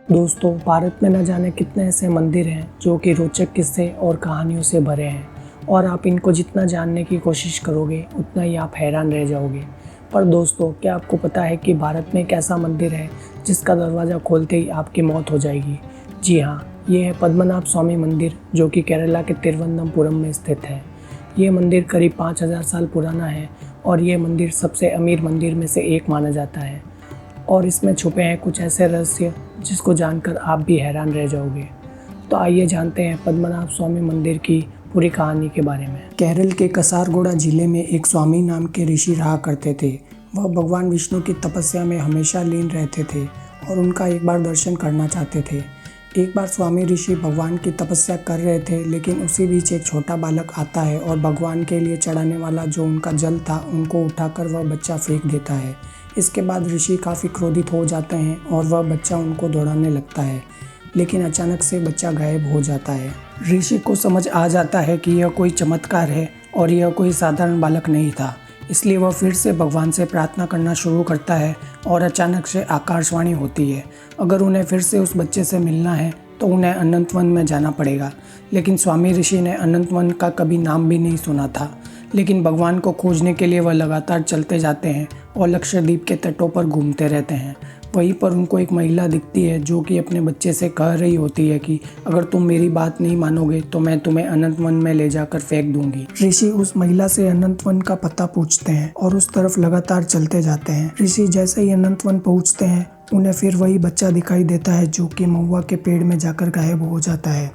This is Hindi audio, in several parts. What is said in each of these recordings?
दोस्तों, भारत में न जाने कितने ऐसे मंदिर हैं जो कि रोचक किस्से और कहानियों से भरे हैं और आप इनको जितना जानने की कोशिश करोगे उतना ही आप हैरान रह जाओगे। पर दोस्तों, क्या आपको पता है कि भारत में एक ऐसा मंदिर है जिसका दरवाज़ा खोलते ही आपकी मौत हो जाएगी? जी हाँ, ये है पद्मनाभ स्वामी मंदिर, जो कि केरला के तिरुवनंतपुरम में स्थित है। ये मंदिर करीब 5000 साल पुराना है और ये मंदिर सबसे अमीर मंदिर में से एक माना जाता है और इसमें छुपे हैं कुछ ऐसे रहस्य जिसको जानकर आप भी हैरान रह जाओगे। तो आइए जानते हैं पद्मनाभ स्वामी मंदिर की पूरी कहानी के बारे में। केरल के कसारगोड़ा जिले में एक स्वामी नाम के ऋषि रहा करते थे। वह भगवान विष्णु की तपस्या में हमेशा लीन रहते थे और उनका एक बार दर्शन करना चाहते थे। एक बार स्वामी ऋषि भगवान की तपस्या कर रहे थे, लेकिन उसी बीच एक छोटा बालक आता है और भगवान के लिए चढ़ाने वाला जो उनका जल था उनको उठाकर वह बच्चा फेंक देता है। इसके बाद ऋषि काफ़ी क्रोधित हो जाते हैं और वह बच्चा उनको दौड़ाने लगता है, लेकिन अचानक से बच्चा गायब हो जाता है। ऋषि को समझ आ जाता है कि यह कोई चमत्कार है और यह कोई साधारण बालक नहीं था, इसलिए वह फिर से भगवान से प्रार्थना करना शुरू करता है और अचानक से आकाशवाणी होती है। अगर उन्हें फिर से उस बच्चे से मिलना है तो उन्हें अनंत वन में जाना पड़ेगा। लेकिन स्वामी ऋषि ने अनंत वन का कभी नाम भी नहीं सुना था, लेकिन भगवान को खोजने के लिए वह लगातार चलते जाते हैं और लक्षद्वीप के तटों पर घूमते रहते हैं। वहीं पर उनको एक महिला दिखती है जो कि अपने बच्चे से कह रही होती है कि अगर तुम मेरी बात नहीं मानोगे तो मैं तुम्हें अनंत वन में ले जाकर फेंक दूंगी। ऋषि उस महिला से अनंत वन का पता पूछते हैं और उस तरफ लगातार चलते जाते हैं। ऋषि जैसे ही अनंत वन पहुँचते हैं, उन्हें फिर वही बच्चा दिखाई देता है जो कि महुआ के पेड़ में जाकर गायब हो जाता है।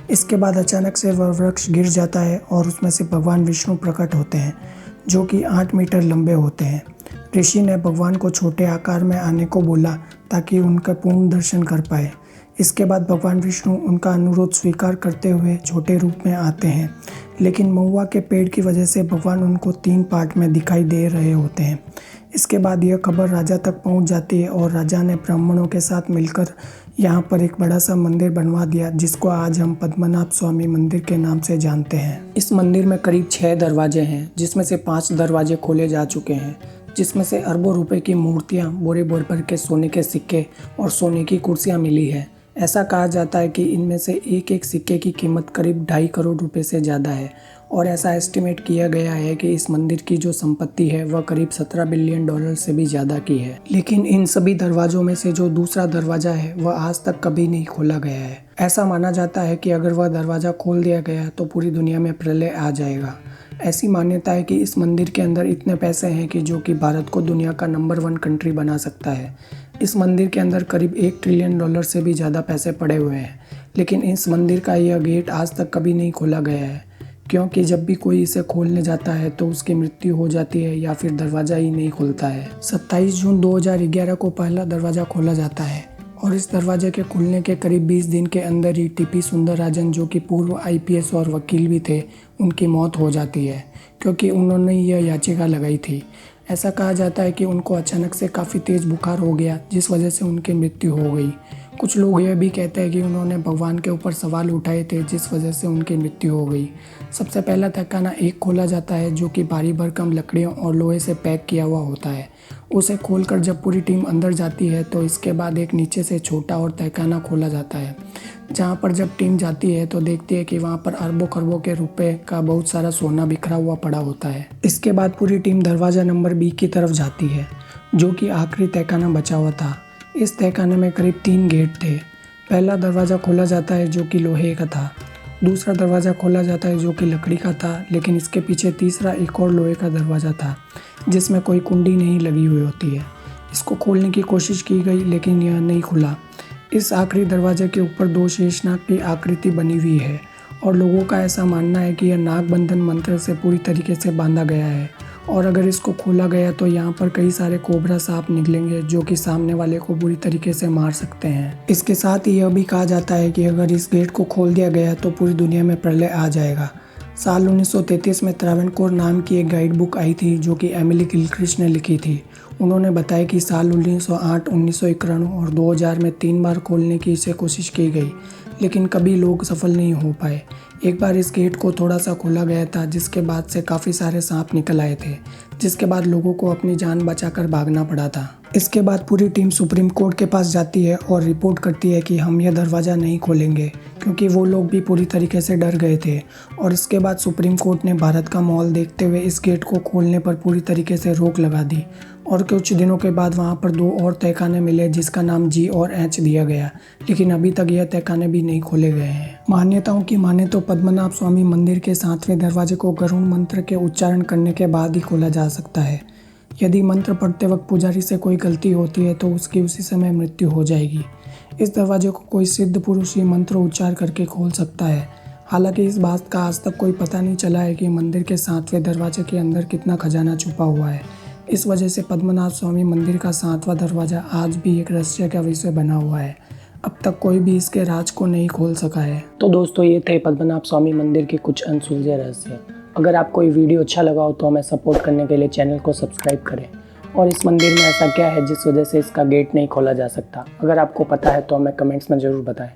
इसके बाद अचानक से वह वृक्ष गिर जाता है और उसमें से भगवान विष्णु प्रकट होते हैं, जो कि 8 मीटर लंबे होते हैं। ऋषि ने भगवान को छोटे आकार में आने को बोला ताकि उनका पूर्ण दर्शन कर पाए। इसके बाद भगवान विष्णु उनका अनुरोध स्वीकार करते हुए छोटे रूप में आते हैं, लेकिन महुआ के पेड़ की वजह से भगवान उनको 3 पार्ट में दिखाई दे रहे होते हैं। इसके बाद यह खबर राजा तक पहुंच जाती है और राजा ने ब्राह्मणों के साथ मिलकर यहाँ पर एक बड़ा सा मंदिर बनवा दिया, जिसको आज हम पद्मनाभ स्वामी मंदिर के नाम से जानते हैं। इस मंदिर में करीब 6 दरवाजे हैं, जिसमें से 5 दरवाजे खोले जा चुके हैं, जिसमें से अरबों रुपए की मूर्तियाँ, बोरे बोर भर के सोने के सिक्के और सोने की कुर्सियाँ मिली है। ऐसा कहा जाता है कि इनमें से एक एक सिक्के की कीमत करीब 2.5 करोड़ रुपए से ज़्यादा है और ऐसा एस्टिमेट किया गया है कि इस मंदिर की जो संपत्ति है वह करीब 17 बिलियन डॉलर से भी ज़्यादा की है। लेकिन इन सभी दरवाज़ों में से जो दूसरा दरवाज़ा है वह आज तक कभी नहीं खोला गया है। ऐसा माना जाता है कि अगर वह दरवाज़ा खोल दिया गया तो पूरी दुनिया में प्रलय आ जाएगा। ऐसी मान्यता है कि इस मंदिर के अंदर इतने पैसे हैं कि जो कि भारत को दुनिया का नंबर 1 कंट्री बना सकता है। इस मंदिर के अंदर करीब 1 ट्रिलियन डॉलर से भी ज़्यादा पैसे पड़े हुए हैं, लेकिन इस मंदिर का यह गेट आज तक कभी नहीं खोला गया है, क्योंकि जब भी कोई इसे खोलने जाता है तो उसकी मृत्यु हो जाती है या फिर दरवाज़ा ही नहीं खुलता है। 27 जून 2011 को पहला दरवाज़ा खोला जाता है और इस दरवाजे के खुलने के करीब 20 दिन के अंदर ही टीपी सुंदरराजन, जो कि पूर्व IPS और वकील भी थे, उनकी मौत हो जाती है क्योंकि उन्होंने यह याचिका लगाई थी। ऐसा कहा जाता है कि उनको अचानक से काफ़ी तेज़ बुखार हो गया, जिस वजह से उनकी मृत्यु हो गई। कुछ लोग यह भी कहते हैं कि उन्होंने भगवान के ऊपर सवाल उठाए थे, जिस वजह से उनकी मृत्यु हो गई। सबसे पहला तहखाना एक खोला जाता है जो कि भारी भरकम लकड़ियों और लोहे से पैक किया हुआ होता है। उसे खोलकर जब पूरी टीम अंदर जाती है तो इसके बाद एक नीचे से छोटा और तहखाना खोला जाता है, जहाँ पर जब टीम जाती है तो देखती है कि वहाँ पर अरबों खरबों के रुपए का बहुत सारा सोना बिखरा हुआ पड़ा होता है। इसके बाद पूरी टीम दरवाज़ा नंबर B की तरफ जाती है, जो कि आखिरी तहखाना बचा हुआ था। इस तहखाने में करीब 3 गेट थे। पहला दरवाज़ा खोला जाता है जो कि लोहे का था, दूसरा दरवाज़ा खोला जाता है जो कि लकड़ी का था, लेकिन इसके पीछे तीसरा एक और लोहे का दरवाज़ा था जिसमें कोई कुंडी नहीं लगी हुई होती है। इसको खोलने की कोशिश की गई लेकिन यह नहीं खुला। इस आखिरी दरवाजे के ऊपर 2 शेषनाग की आकृति बनी हुई है और लोगों का ऐसा मानना है कि यह नाग बंधन मंत्र से पूरी तरीके से बांधा गया है और अगर इसको खोला गया तो यहाँ पर कई सारे कोबरा सांप निकलेंगे जो कि सामने वाले को बुरी तरीके से मार सकते हैं। इसके साथ ही यह भी कहा जाता है कि अगर इस गेट को खोल दिया गया तो पूरी दुनिया में प्रलय आ जाएगा। साल 1933 में त्रावणकोर नाम की एक गाइड बुक आई थी जो कि एमिली गिलक्रिस्ट ने लिखी थी। उन्होंने बताया कि साल 1908, 1991 और 2000 में 3 बार खोलने की इसे कोशिश की गई, लेकिन कभी लोग सफल नहीं हो पाए। एक बार इस गेट को थोड़ा सा खोला गया था, जिसके बाद से काफ़ी सारे सांप निकल आए थे, जिसके बाद लोगों को अपनी जान बचाकर भागना पड़ा था। इसके बाद पूरी टीम सुप्रीम कोर्ट के पास जाती है और रिपोर्ट करती है कि हम यह दरवाज़ा नहीं खोलेंगे, क्योंकि वो लोग भी पूरी तरीके से डर गए थे। और इसके बाद सुप्रीम कोर्ट ने भारत का माहौल देखते हुए इस गेट को खोलने पर पूरी तरीके से रोक लगा दी। और कुछ दिनों के बाद वहाँ पर 2 और तहखाने मिले जिसका नाम G और H दिया गया, लेकिन अभी तक यह तहखाने भी नहीं खोले गए हैं। मान्यताओं की माने तो पद्मनाभ स्वामी मंदिर के 7वें दरवाजे को गरुड़ मंत्र के उच्चारण करने के बाद ही खोला जा सकता है। यदि मंत्र पढ़ते वक्त पुजारी से कोई गलती होती है तो उसकी उसी समय मृत्यु हो जाएगी। इस दरवाजे को कोई सिद्ध पुरुष ही मंत्र उच्चार करके खोल सकता है। हालांकि इस बात का आज तक कोई पता नहीं चला है कि मंदिर के 7वें दरवाजे के अंदर कितना खजाना छुपा हुआ है। इस वजह से पद्मनाभ स्वामी मंदिर का 7वां दरवाजा आज भी एक रहस्य का विषय बना हुआ है। अब तक कोई भी इसके राज को नहीं खोल सका है। तो दोस्तों, ये थे पद्मनाभ स्वामी मंदिर के कुछ अनसुलझे रहस्य। अगर आपको ये वीडियो अच्छा लगा हो तो हमें सपोर्ट करने के लिए चैनल को सब्सक्राइब करें। और इस मंदिर में ऐसा क्या है जिस वजह से इसका गेट नहीं खोला जा सकता? अगर आपको पता है तो हमें कमेंट्स में ज़रूर बताएं।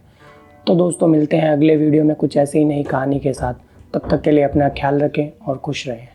तो दोस्तों, मिलते हैं अगले वीडियो में कुछ ऐसे ही नई कहानी के साथ। तब तक के लिए अपना ख्याल रखें और खुश रहें।